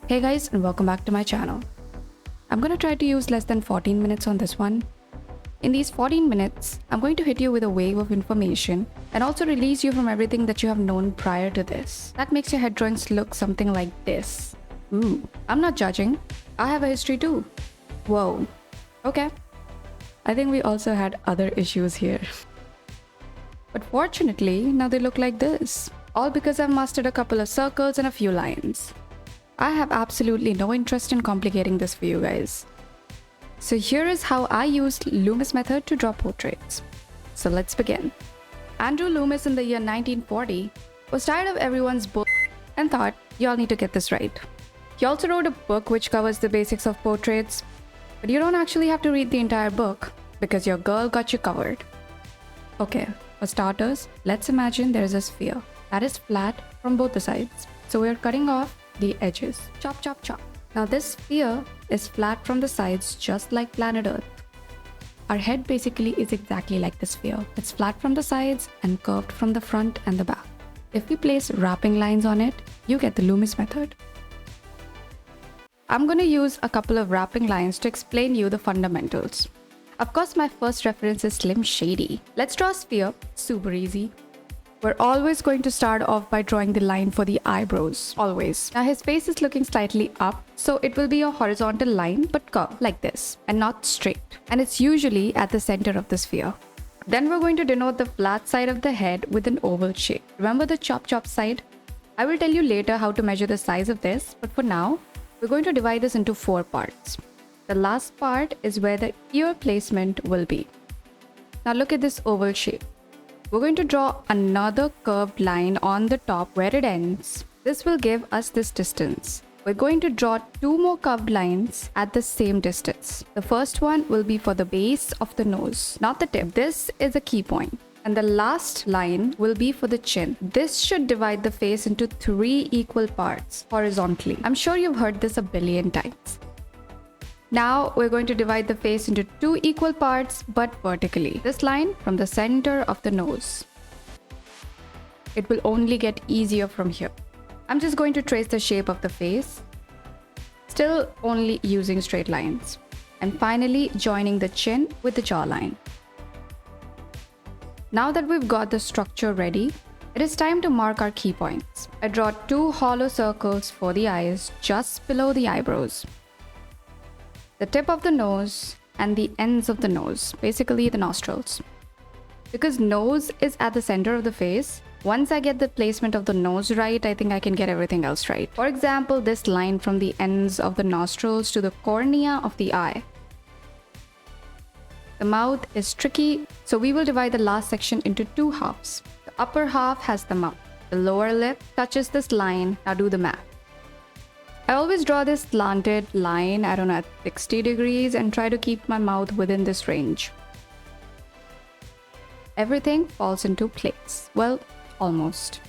Hey guys, and welcome back to my channel. I'm gonna try to use less than 14 minutes on this one. In these 14 minutes, I'm going to hit you with a wave of information and also release you from everything that you have known prior to this. That makes your head drawings look something like this. Ooh, I'm not judging. I have a history too. Whoa. Okay. I think we also had other issues here. But fortunately, now they look like this. All because I've mastered a couple of circles and a few lines. I have absolutely no interest in complicating this for you guys. So here is how I used Loomis method to draw portraits. So let's begin. Andrew Loomis in the year 1940 was tired of everyone's book and thought, y'all need to get this right. He also wrote a book which covers the basics of portraits, but you don't actually have to read the entire book because your girl got you covered. Okay, for starters, let's imagine there is a sphere that is flat from both the sides. So we're cutting off the edges. Chop, chop, chop. Now this sphere is flat from the sides just like planet Earth. Our head basically is exactly like the sphere. It's flat from the sides and curved from the front and the back. If we place wrapping lines on it, you get the Loomis method. I'm going to use a couple of wrapping lines to explain you the fundamentals. Of course, my first reference is Slim Shady. Let's draw a sphere, super easy. We're always going to start off by drawing the line for the eyebrows, always. Now his face is looking slightly up, so it will be a horizontal line but curved like this and not straight. And it's usually at the center of the sphere. Then we're going to denote the flat side of the head with an oval shape. Remember the chop chop side? I will tell you later how to measure the size of this, but for now, we're going to divide this into 4 parts. The last part is where the ear placement will be. Now look at this oval shape. We're going to draw another curved line on the top where it ends. This will give us this distance. We're going to draw 2 more curved lines at the same distance. The first one will be for the base of the nose, not the tip. This is a key point. And the last line will be for the chin. This should divide the face into 3 equal parts horizontally. I'm sure you've heard this a billion times. Now we're going to divide the face into 2 equal parts but vertically. This line from the center of the nose. It will only get easier from here. I'm just going to trace the shape of the face, still only using straight lines. And finally joining the chin with the jawline. Now that we've got the structure ready, it is time to mark our key points. I draw 2 hollow circles for the eyes just below the eyebrows. The tip of the nose and the ends of the nose, basically the nostrils. Because nose is at the center of the face, once I get the placement of the nose right, I think I can get everything else right. For example, this line from the ends of the nostrils to the cornea of the eye. The mouth is tricky, so we will divide the last section into 2 halves. The upper half has the mouth. The lower lip touches this line. Now do the math. I always draw this slanted line, I don't know, at 60 degrees and try to keep my mouth within this range. Everything falls into place. Well, almost.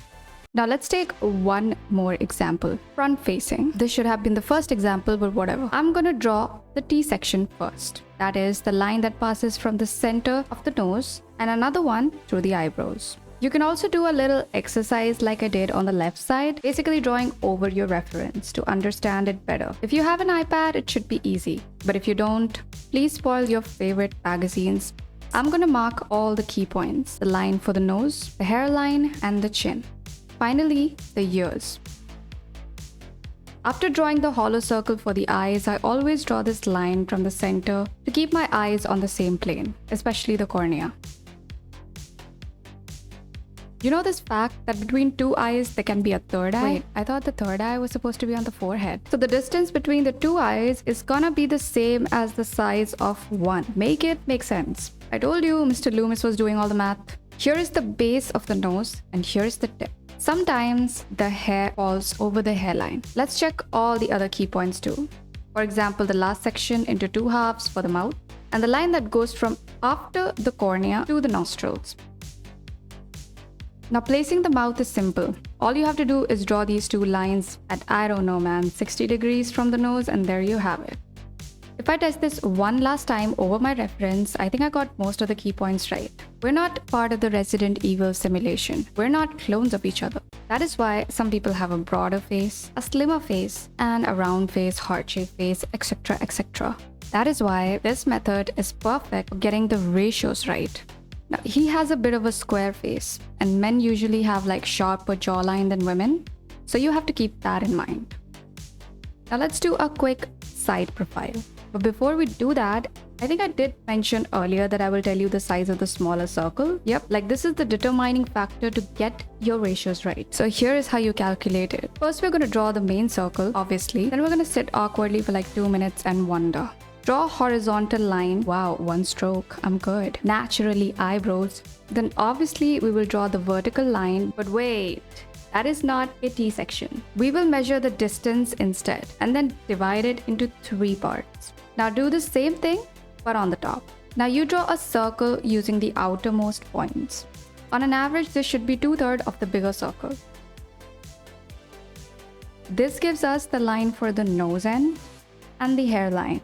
Now let's take one more example. Front facing. This should have been the first example, but whatever. I'm gonna draw the T section first. That is the line that passes from the center of the nose and another one through the eyebrows. You can also do a little exercise like I did on the left side, basically drawing over your reference to understand it better. If you have an iPad, it should be easy. But if you don't, please spoil your favorite magazines. I'm gonna mark all the key points. The line for the nose, the hairline, and the chin. Finally, the ears. After drawing the hollow circle for the eyes, I always draw this line from the center to keep my eyes on the same plane, especially the cornea. You know this fact that between 2 eyes there can be a third eye? Wait, I thought the third eye was supposed to be on the forehead. So the distance between the 2 eyes is gonna be the same as the size of 1. Make it make sense. I told you Mr. Loomis was doing all the math. Here is the base of the nose and here is the tip. Sometimes the hair falls over the hairline. Let's check all the other key points too. For example, the last section into 2 halves for the mouth and the line that goes from after the cornea to the nostrils. Now placing the mouth is simple. All you have to do is draw these 2 lines at, I don't know man, 60 degrees from the nose and there you have it. If I test this one last time over my reference, I think I got most of the key points right. We're not part of the Resident Evil simulation. We're not clones of each other. That is why some people have a broader face, a slimmer face, and a round face, heart-shaped face, etc, etc. That is why this method is perfect for getting the ratios right. Now, he has a bit of a square face, and men usually have like sharper jawline than women, so you have to keep that in mind. Now let's do a quick side profile. But before we do that, I think I did mention earlier that I will tell you the size of the smaller circle. Yep, like this is the determining factor to get your ratios right. So here is how you calculate it. First, we're going to draw the main circle, obviously. Then we're going to sit awkwardly for like 2 minutes and wonder. Draw a horizontal line. Wow, one stroke. I'm good. Naturally, eyebrows. Then obviously we will draw the vertical line. But wait, that is not a T-section. We will measure the distance instead and then divide it into 3 parts. Now do the same thing, but on the top. Now you draw a circle using the outermost points. On an average, this should be 2/3 of the bigger circle. This gives us the line for the nose end and the hairline.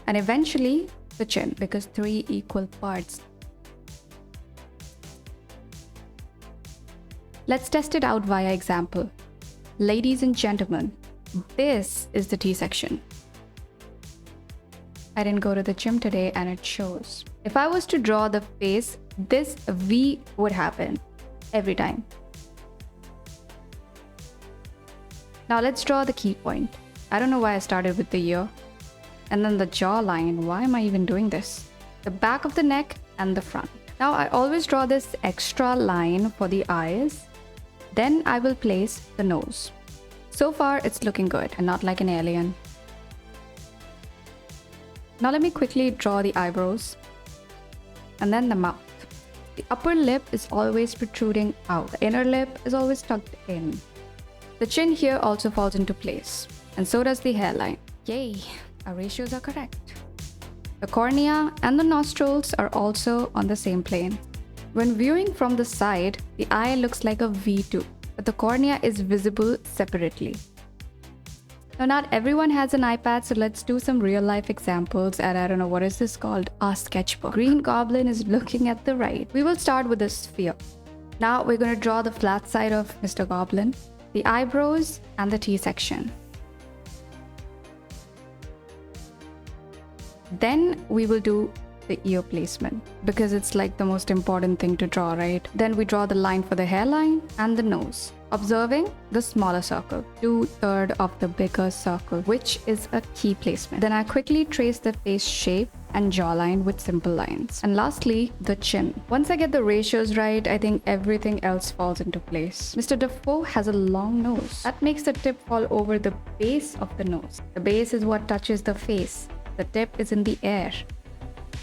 And eventually the chin, because 3 equal parts. Let's test it out via example. Ladies and gentlemen, this is the T-section. I didn't go to the gym today and it shows. If I was to draw the face, this V would happen every time. Now let's draw the key point. I don't know why I started with the ear. And then the jawline. Why am I even doing this? The back of the neck and the front. Now I always draw this extra line for the eyes. Then I will place the nose. So far it's looking good and not like an alien. Now let me quickly draw the eyebrows and then the mouth. The upper lip is always protruding out. The inner lip is always tucked in. The chin here also falls into place, and so does the hairline. Yay, our ratios are correct. The cornea and the nostrils are also on the same plane. When viewing from the side, the eye looks like a V2, but the cornea is visible separately. Now, not everyone has an iPad, so let's do some real-life examples. And I don't know, what is this called? Our sketchbook. Green Goblin is looking at the right. We will start with a sphere. Now, we're going to draw the flat side of Mr. Goblin, the eyebrows, and the T-section. Then we will do the ear placement, because it's like the most important thing to draw, right? Then we draw the line for the hairline and the nose, observing the smaller circle, 2/3 of the bigger circle, which is a key placement. Then I quickly trace the face shape and jawline with simple lines. And lastly, the chin. Once I get the ratios right, I think everything else falls into place. Mr. Defoe has a long nose. That makes the tip fall over the base of the nose. The base is what touches the face. The tip is in the air.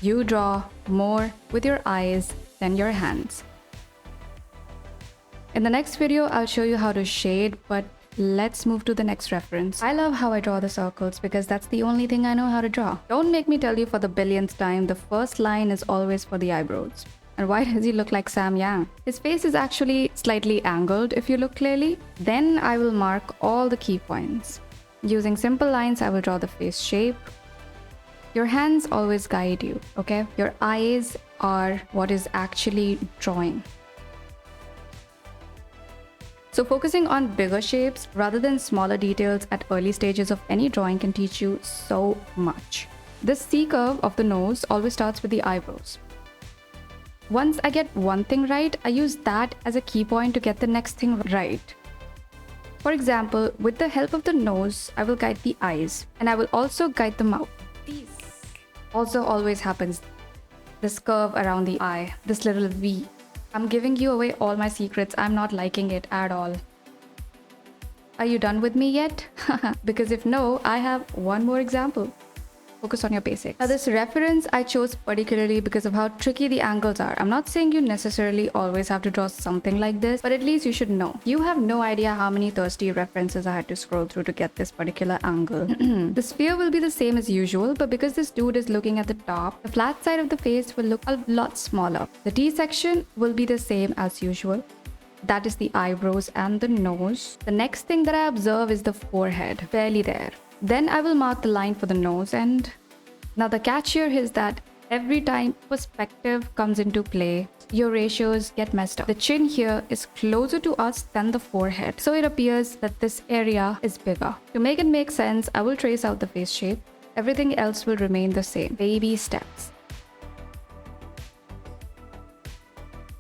You draw more with your eyes than your hands. In the next video, I'll show you how to shade, but let's move to the next reference. I love how I draw the circles because that's the only thing I know how to draw. Don't make me tell you for the billionth time, the first line is always for the eyebrows. And why does he look like Sam Yang? His face is actually slightly angled if you look clearly. Then I will mark all the key points. Using simple lines, I will draw the face shape. Your hands always guide you, okay? Your eyes are what is actually drawing. So focusing on bigger shapes rather than smaller details at early stages of any drawing can teach you so much. This C curve of the nose always starts with the eyebrows. Once I get one thing right, I use that as a key point to get the next thing right. For example, with the help of the nose, I will guide the eyes, and I will also guide the mouth. This also always happens. This curve around the eye, this little V. I'm giving you away all my secrets. I'm not liking it at all. Are you done with me yet? Because if no, I have one more example. Focus on your basics. Now this reference I chose particularly because of how tricky the angles are. I'm not saying you necessarily always have to draw something like this, but at least you should know. You have no idea how many thirsty references I had to scroll through to get this particular angle. The sphere will be the same as usual, but because this dude is looking at the top, the flat side of the face will look a lot smaller. The T section will be the same as usual. That is the eyebrows and the nose. The next thing that I observe is the forehead, barely there. Then I will mark the line for the nose, and now the catch here is that every time perspective comes into play, your ratios get messed up. The chin here is closer to us than the forehead, so it appears that this area is bigger. To make it make sense, I will trace out the face shape. Everything else will remain the same. Baby steps.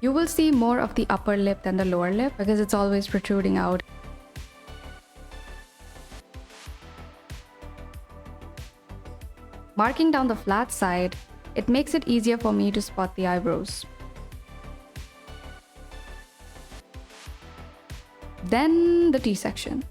You will see more of the upper lip than the lower lip because it's always protruding out. Marking down the flat side, it makes it easier for me to spot the eyebrows. Then the T-section.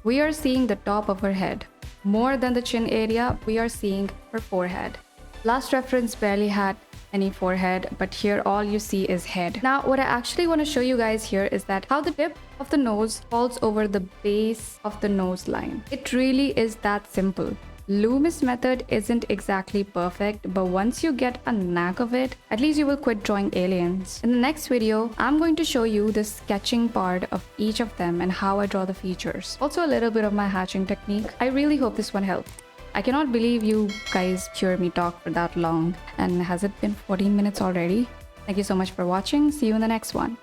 We are seeing the top of her head. More than the chin area, we are seeing her forehead. Last reference barely had any forehead, but here all you see is head. Now, what I actually want to show you guys here is that how the tip of the nose falls over the base of the nose line. It really is that simple. Loomis method isn't exactly perfect, but once you get a knack of it, at least you will quit drawing aliens. In the next video, I'm going to show you the sketching part of each of them and how I draw the features. Also a little bit of my hatching technique. I really hope this one helped. I cannot believe you guys hear me talk for that long. And has it been 14 minutes already? Thank you so much for watching. See you in the next one.